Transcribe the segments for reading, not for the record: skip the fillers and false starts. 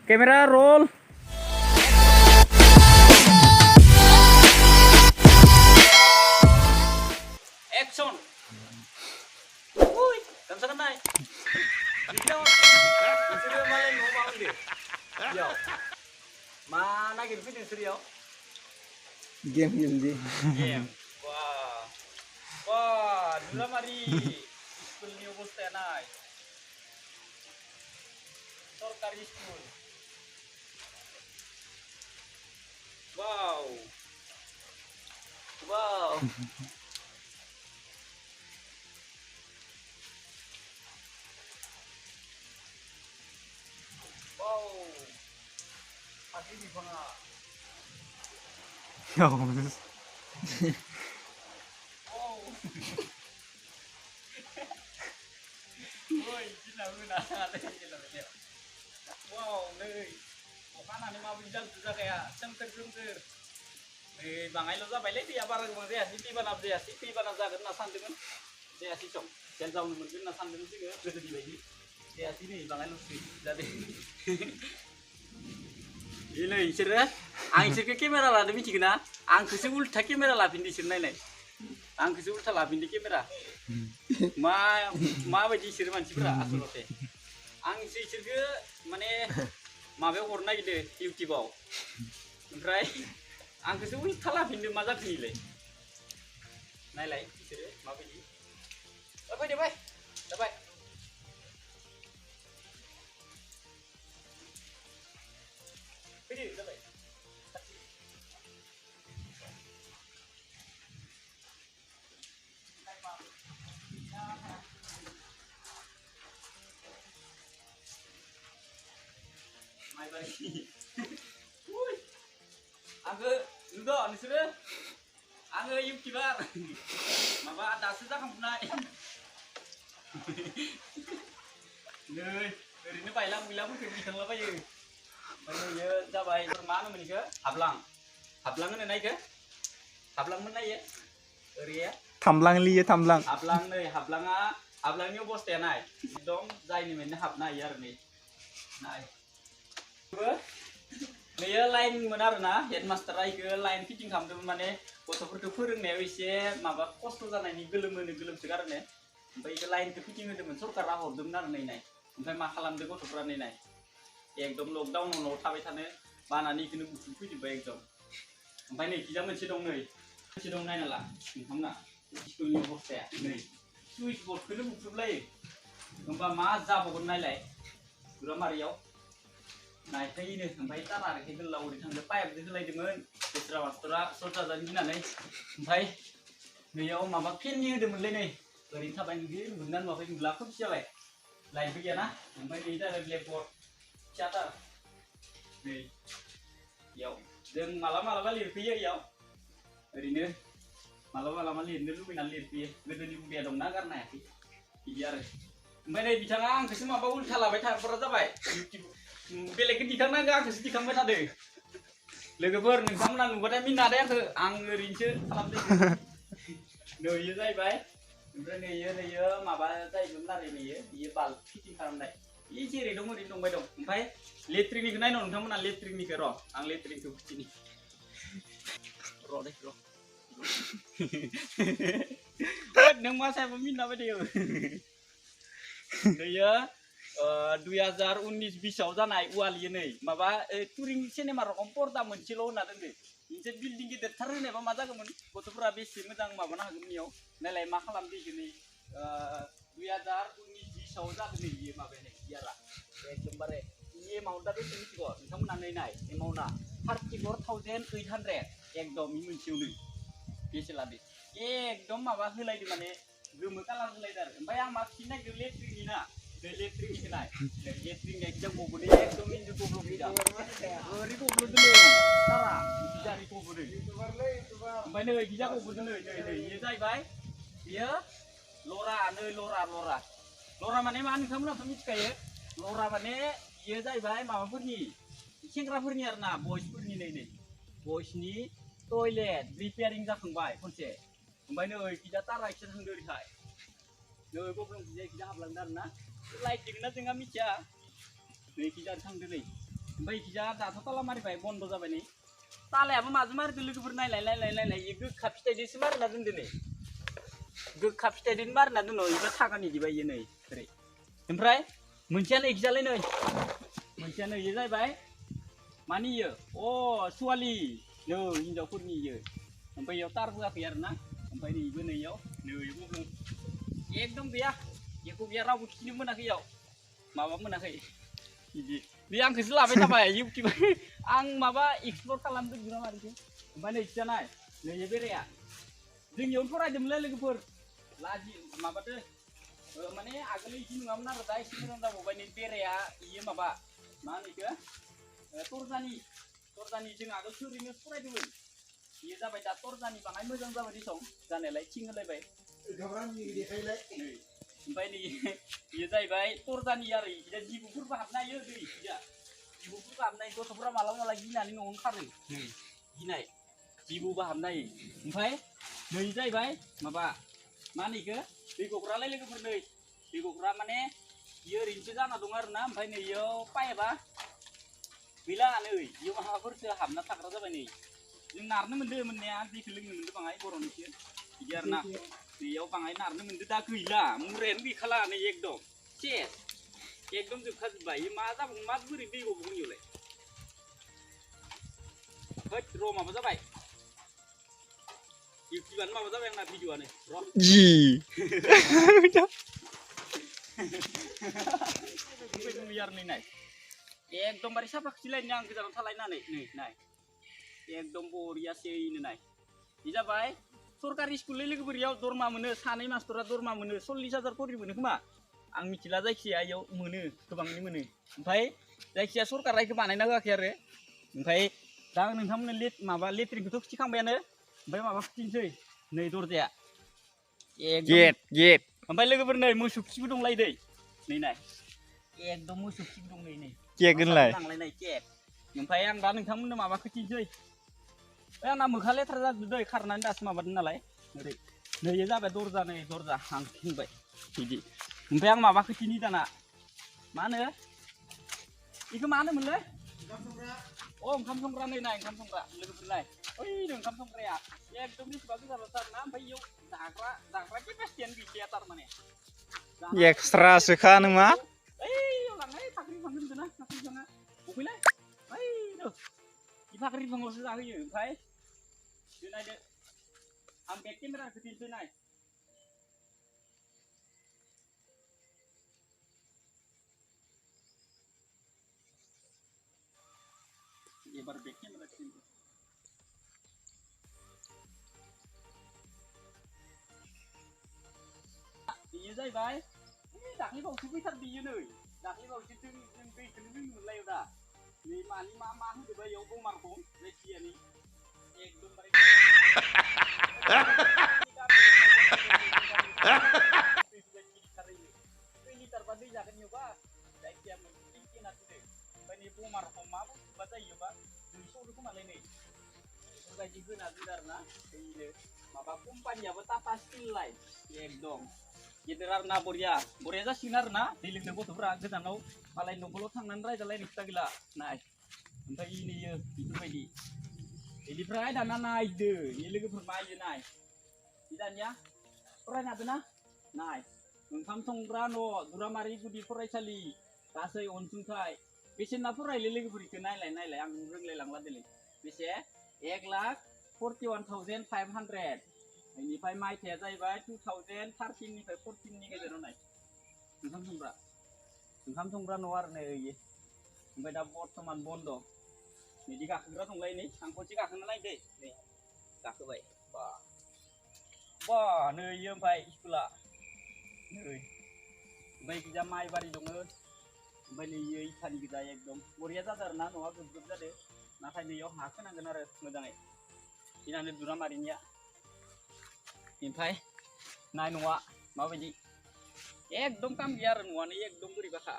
Camera roll. Action. Uy, kamsa ka na eh. Bigla mo. Isuri mo malay mo maundi. Yo. Mana gitu sih isuri yo. Game di. Game. Wah. Wah, dula mari. School ni অবস্থা নাই। সরকারি school. Wow. Wow. Wow. Pagi di mana? Ya. Wow. Ôi, chính là người nào đây là vậy. Wow, đây. Có khả năng mà mình dân ra kìa, chân chân rung rung. Thì bằng ấy nó ra bài lấy thì apa bằng gì à? City ban apa ya? City ban apa kan nasan dengan. Dia si cong. Jangan jauh mungkin nasan dengan sih ke di bagi. Dia sini bằng ấy nó sih. Jadi. Ini isirnya, ang isir ke kamera lah demi cina, ang kesi ulta kamera lah pindi sini nih, ang kesi ulta lah pindi kamera, ma baju isir man cipra asal teh, ang isir ke mana, ma be warna gitu YouTube bau, ompray, ang kesi ulta lah pindi mazak nilai, nilai isir ma baju, apa dia bay, apa? Pergi, sampai. Mai bagi. Woi. Angge nudo ni sudah. Angge yuk kibar. Maba ada sudah kamu naik. Nơi, dari ini Pak Ilang bilang mungkin bisa apa ya? Bây giờ ra bài má nó mình cái hạp lăng cái này cái hạp lăng bên này á ria Thầm lia thầm lăng hạp lăng như boss tiền này đóng dây này mình hạp này giờ này này bữa bây giờ line mà nào na headmaster ai cái line fitting làm được mà này gथ'फोरखौ फोरोंनायाव एसे माबा खस्थ' जानायनि गोलोम सोगारो ने ओमफ्राय cái line fitting होदोंमोन सरकारा हरदोंमोन आरो नै ओमफ्राय मा खालामदों गथ'फोरा नै एकदम लकडाउन न'आव थाबाय थानो बानानै इखौनो बुथुम फैजोब्बाय एकदम ओमफ्राय नै खिजा मोनसे दं नायना ला नोंथांमोना स्कुलनि अबस्थाया नै सुइच बर्डखौनो बुख्रुबलायो होमबा मा जाबावगोन नायलाय गुरामारियाव नायथायनो ओमफ्राय ताराखै गोलाव ओरै थांदों पाइपजों होलायदोंमोन दस्रा मास्टरा सर्ट जाजानो गिनानै ओमफ्राय नैयाव माबा फेननि होदोंमोनलै नै ओरैनो थाबाय नुदोंना नुवाखै नुला खोमसि जाबाय लाइटबो गैयाना ओमफ्राय नै जाबाय blackboard Catat, nih, yau, dan malam-malam lihat yau, hari ini, malam-malam lihat dulu minat lihat gede di bumi dong nagar nih, biar, mana bicara ang kesima baul salah baca pernah sampai, belek di tengah nagar kesini kamu tadi, legeber nih kamu nang buat minat ada yang ke ang rince salam deh, nih ya say bay, nih ya, maba say benar ini ya bal fitting karam deh. Ini ciri dong bay dong, ompay letrik ni kenai non, kamu nak letrik ni kero, ang letrik tu sini, ro deh ro, neng masa apa minta apa dia, dia 2019 bisau जानाय वाली नै माबा टुरिं cinema रकम पर्दा मोनसेल' होना दोनदो मोनसे बिल्डिं गिदिर थार होनायबा मा जागौमोन गथ'फोरा बेसे मोजां माबानो हागौमोन इयाव नायलाय मा खालामदो इखो नै 2019 bisau जागोन नै इयो माबानाय इयारा एकदमबारे इ एमाउन्टआ बेसे मिथिगौ नोंथांमोना नै नाय एमाउन्टआ 34,800 एकदम इ मोनसेयावनो बेसे लादो एकदम माबा होलायदो माने गोमो कालार होलायदो आरो ओमफ्राय आं मा खिनो नागिरदों लेट्रिकनि ना Elektrik ni kenai, elektrik ni kita goblok ni, ekdom ini goblok kita. Ini goblok dulu, tara, kita ni goblok ni. Mana kita goblok dulu, ini saya bay, dia, lora mana kamu nak pemit kaya, lora mana, dia saya bay, mama purni, singkra purni arna, boys purni ni, boys ni, toilet, repairing dah kembali, konse, mana kita tara kita hendak lihat, goblok kita hablang darna. Lighting na tengah mica, nih kita tang dulu, ओमफ्राय इखिजा दाथ' ताला मारिबाय बन्द जाबाय नै तालायाबो माजों मारिदों लोगोफोर नायलाय गोखा फिथाइजोंसो मारिना दोनदो नै गोखा फिथाइजों मारिना दोनो इबो थागोन इदिबा इयो नै ओरै ओमफ्राय मोनसेयानो इखिजालाय नै मोनसेयानो इयो जाहैबाय मानि इयो अ सुवालि नै हिनजावफोरनि इयो ओमफ्राय इयाव तार बोआखै आरोना ओमफ्राय नैबो नैयाव नै गब्लं एकदम गैया एख' गैया रावबो खिथिनो मोनाखै इयाव माबा मोनाखै बिदि बे आंखौसो लाबाय थाबाय इउटिउब आं माबा एक्सप्लर खालामदों दुरामारिखौ ओमफ्राय नै खिथानाय नै बेराया जों इयावनो फरायदोंमोनलै लोगोफोर लाजि माबादो माने आगोल इदि नङामोन आरो दा एसे मोजां जाबावबाय नै बेराया इयो माबा मा होनो इखो तरजानि जों आगोल थोरैनो फरायदोंमोन इयो जाबाय दा तरजानि बाङाय मोजां जाबाय दिसं जानायालाय थिं होलायबाय ओमफ्राय नै इयो जाहैबाय तरजानि आरो इजा जिबौफोरबो हाबनो हायो दै इजा जिबौफोरबो हाबनो हायो गथ'फोरा मालाबा गिनानै न'आवनो खारो नै गिनाय जिबौबो हाबनो हायो ओमफ्राय नै जाहैबाय माबा मा होनो इखो दै गग्रालाय लोगोफोर नै दै गग्रा माने इयो ओरैनोसो जाना दं आरोना ओमफ्राय नै इयाव पाइपआ गैला नै इयाव माबाफोरसो हाबना थाग्रा जाबाय नै जों नारनो मोन्दों मोननाया दैखौ लोंनो मोन्दों बाङाय गरमनिसो बिदि आरोना दैयाव बाङाय नारनो मोन्दों दा गैला मुरायानो गैखाला नै एकदम सेस एकदम जोबखाजोब्बाय इयो मा जाबावगोन मा बोरै दै गबावगोन इयावलाय होद र' माबा जाबाय इउटिउबानो माबा जाबाय आंना भिडिअ'आनो र' जि नाय एकदमबारे साफा खिथिलायनो आं गोजानाव थालायनानै नै नाय एकदम बरियासैनो नाय बे जाबाय सरकारि स्कुलनि लोगोफोरियाव दरमा मोनो सानै मास्टरा दरमा मोनो 40,000 करि मोनो खोमा आं मिथिला जायखिजाया इयाव मोनो गोबाङैनो मोनो ओमफ्राय जायखिजाया सरकारा इखौ बानायना होआखै आरो ओमफ्राय दा नोंथांमोननो माबा लेट्रिनखौथ' खिथिखांबायानो ओमफ्राय माबा खिथिनोसै नै दरजाया गेट ओमफ्राय लोगोफोर नै मोसौ खिबो दंलाय दै नै नाय एकदम मोसौ खिबो दं नै केक होनलाय लांलायनाय केक ओमफ्राय आं दा नोंथांमोननो माबा खिथिनोसै ओइ आंना मोखा लेथ्रा जादों दै खारनानै दासो माबादों नालाय ओरै नै इयो जाबाय दरजा नै दरजा आं बुंबाय बिदि ओमफ्राय आं माबा खिथिनि दाना मा होनो बेखौ मा होनोमोनलै ओंखाम संग्रा नै नाय ओंखाम संग्रा लोगोफोर नाय ओइ ओंखाम संग्राया एकदम बेसेबा गोजानावसो आरोना ओमफ्राय इयाव जाग्रा केपासिटियानो गैखाया थारमाने एक्सट्रासोखा नोमा ओइयाव लांनाय फाख्रि बिफां होनदों ना फाख्रि बिफाङा बबेलाय ओइ नो इ फाख्रि बिफाङावसो जाहोयो ओमफ्राय नायदो आं बेक केमेराखौ दिन्थिसै नाय एबार बेक केमेरा दिन्थिसै बेयो जाहैबाय दाख्लै बावैसो फैथारदो इयो नै दाख्लै बावैसो जों दैखौनो लोंनो मोनलायो दा नै मानि मा होदोबा इयाव गमारखौ जायखिजायानि एकदमबारे लिटार बा दै जागोन इयावबा जायखिजाया मोनसे टेंकिना दोनो ओमफ्राय नै गमारखौ मा बुस्थुबा जायोबा दुइस'ल' खोमालाय नै बेफोरबायदि होना दोनो आरोना दैनो माबा कम्पानियाबो टाटा स्टिल लाय एकदम गेदेर आरोना बरिया जासिगोन आरोना दै लोंनो गथ'फ्रा गोजानाव मालाय न'खराव थांनानै रायजालायनो खोथा गैला नाय ओमफ्राय इयो बेफोरबायदि बेनिफ्राय दाना नायदो इ लोगोफोर नायो नाय इ दानिया फरायनो हादोंना नाय ओंखाम संग्रा न' दुरामारि गुदि फरायसालि गासै अनसुंथाइ बेसेना फरायलै लोगोफोरखौ नायलाय आं रोंलायलांला दिनै बेसे 1,41,500 बेनिफ्राय मायथाइया जाहैबाय 2013 निफ्राय 14 नि गेजेराव नाय ओंखाम संग्रा न' आरो नै इयो ओमफ्राय दा बर्थमान बन्द बिदि गाखोग्रा दंलाय नै आं खनसे गाखोना नायदो नै गाखोबाय बा नै इयो ओमफ्राय स्कुला नै ओमफ्राय गिजा माइबारि दङ ओमफ्राय नै इयो इटानि गोजा एकदम बरिया जादों आरोना न'आ गोब जादों नाथाय नैयाव हा खोनांगोन आरो मोजाङै इनानो दुरामारिनिया ओमफ्राय नाय न'आ माबायदि एकदम काम गैया आरो न'आनो एकदम बोरैबाखा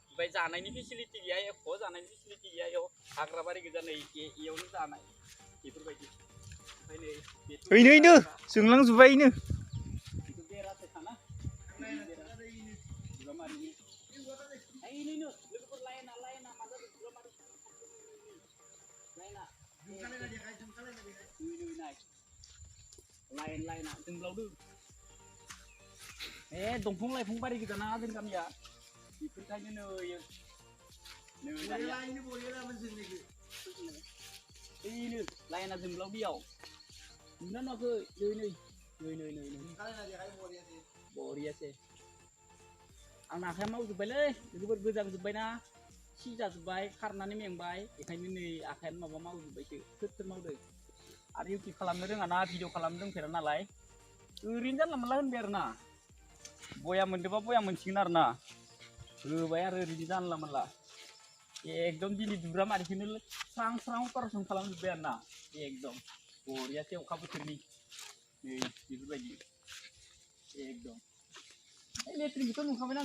ओमफ्राय जानायनि फेसिलिटि गैया एख' जानायनि फेसिलिटि गैया इयाव हाग्राबारि गोजा नै इयावनो जानाय बेफोरबायदि ओमफ्राय नै ओइनो जोंलांजोब्बायनो बेखौ बेरासो थाना दुरामारिनि ओइनो लोगोफोर लायना मा जादों lain jeung blaudu dongfang laifang bari gidana जों गामिया बेफोरखायनो नै दानिया lainnya boleh lah mesin lagi. ini lainnya जों blaudiयाव नुना नुवाखै नै Kalian aja kayak boleh sih. बरियासे आंना आखाया मावजोब्बायलै जोबोद गोजांजोब्बायना सिजाजोब्बाय खारनानै मेंबाय बेखायनो नै आखायानो माबा मावजोब्बायसो सोर मावदों आरो इउटिउब खालामनो रोङाना भिडिअ खालामनो रोंफेरा नालाय ओरैनो जानला मोनला होनबाय आरोना बया मोनदोंबा बया मोनसिगोन आरोना होबाय आरो ओरैनो जानला मोनला एकदम दिनै दुब्रा मारिखौनो स्रां स्रां अपारेसन खालामजोब्बाय आरोना एकदम बरियासे अखा बोथोरनि नै बेफोरबायदि एकदम लेट्रिनखौथ' नुखाबायना